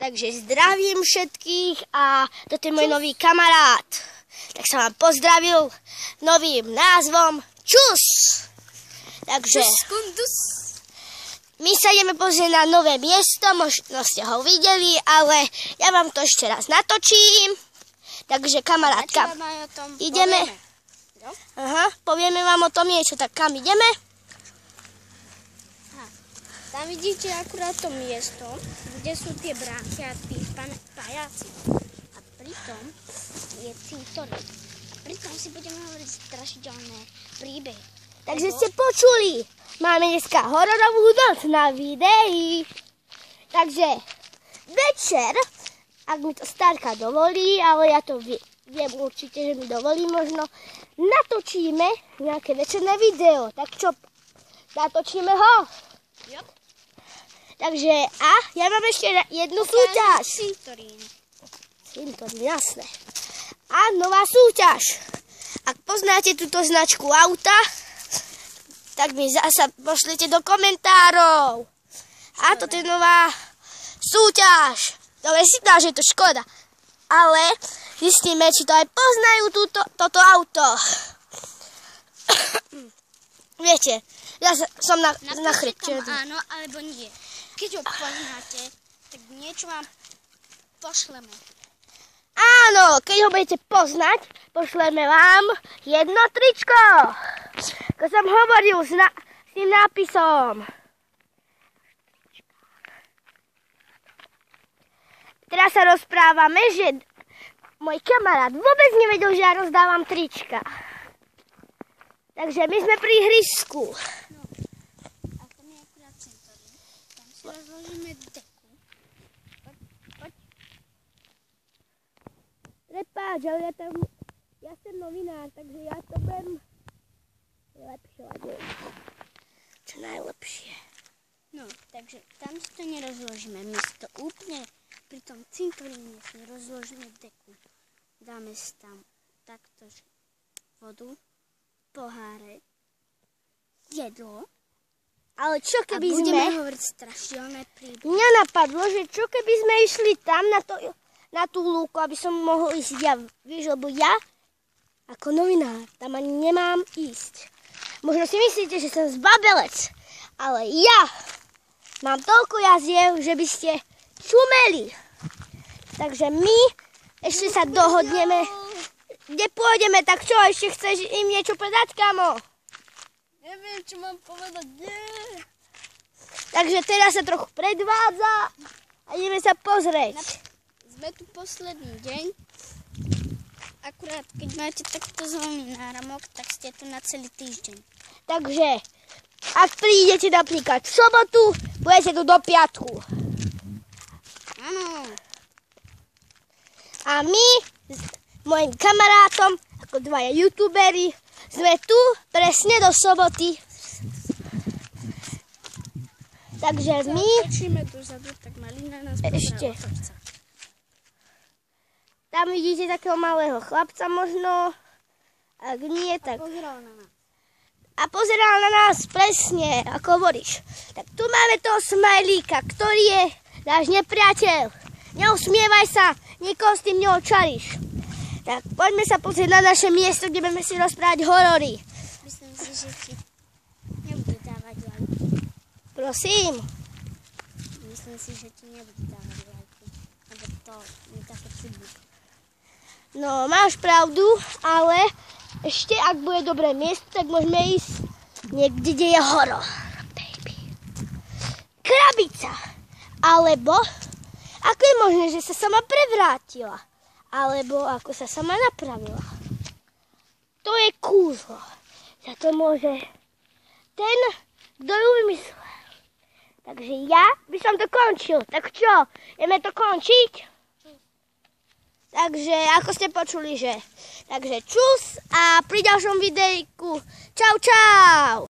Takže zdravím všetkých a toto je môj nový kamarát. Tak som vám pozdravil novým názvom Čus. Takže my sa ideme pozrieť na nové miesto, možno ste ho videli, ale ja vám to ešte raz natočím. Takže kamarátka, ideme. Aha, povieme vám o tom niečo, tak kam ideme? Tam vidíte akurát to miesto, kde sú tie bránky a tí pajáci. A pritom je cintorín. A pritom si budeme hovoriť strašidelné príbehy. Takže ste počuli, máme dneska hororovú noc na videi. Takže večer, ak mi to Starka dovolí, ale ja to viem určite, že mi dovolí možno, natočíme nejaké večerné video. Tak čo, natočíme ho? Jo. Takže, a ja mám ešte jednu súťaž. Cintorín, jasné. A nová súťaž. Ak poznáte túto značku auta, tak mi zasa pošlite do komentárov. A toto je nová súťaž. Dobre si dá, že je to Škoda. Ale zistíme, či to aj poznajú toto auto. Viete, ja som na chrbte. Áno, alebo nie. Keď ho poznáte, tak niečo vám pošleme. Áno, keď ho budete poznať, pošleme vám jedno tričko. Ako som hovoril s tým nápisom. Teraz sa rozprávame, že môj kamarát vôbec nevedel, že ja rozdávam trička. Takže my sme pri ihrisku. No, a tam je akurát cintorín. Tam si rozložíme deku. Poď. Prepáč, ale ja som novinár, takže ja to budem lepšie. Čo najlepšie. No, takže tam si to nerozložíme. My si to úplne pri tom cintoríne si rozložíme deku. Dáme si tam takto vodu, poháre, jedlo. Ale čo keby a budeme hovoriť strašidelné príbehy. Mňa napadlo, že čo keby sme išli tam na tú lúku, aby som mohol ísť ja, vieš, lebo ja ako novinár tam ani nemám ísť. Možno si myslíte, že som zbabelec, ale ja mám toľko jaziev, že by ste čumeli. Takže my ešte sa dohodneme. Kde pôjdeme, tak čo, ešte chceš im niečo povedať, kamo? Neviem, čo mám povedať, nie. Takže teraz sa trochu predvádza a ideme sa pozrieť. Sme tu posledný deň. Akurát, keď máte takto zelený náramok, tak ste tu na celý týždeň. Takže, ak prídete napríklad v sobotu, budete tu do piatku. Áno. A my mojim kamarátom, ako dvaja youtuberi, sme tu presne do soboty. Takže my... Točíme dozadu, tak Malina nás ešte. Tam vidíte takého malého chlapca možno. Ak nie, tak... A pozeral na nás presne, ako hovoríš. Tak tu máme toho smajlíka, ktorý je náš nepriateľ. Neusmievaj sa, nikoho s tým neočaríš. Tak poďme sa pozrieť na naše miesto, kde budeme si rozprávať horory. Myslím si, že ti nebude dávať lajky. Prosím. Myslím si, že ti nebude dávať lajky. Lebo to je také chybu. No, máš pravdu, ale ešte, ak bude dobré miesto, tak môžeme ísť niekde, kde je horor. Baby. Krabica. Alebo, ako je možné, že sa sama prevrátila? Alebo ako sa sama napravila. To je kúzlo. Za to môže ten, kto ju vymyslel. Takže ja by som to končil. Tak čo, ideme to končiť? Takže, ako ste počuli, že... Takže čus a pri ďalšom videjku. Čau, čau!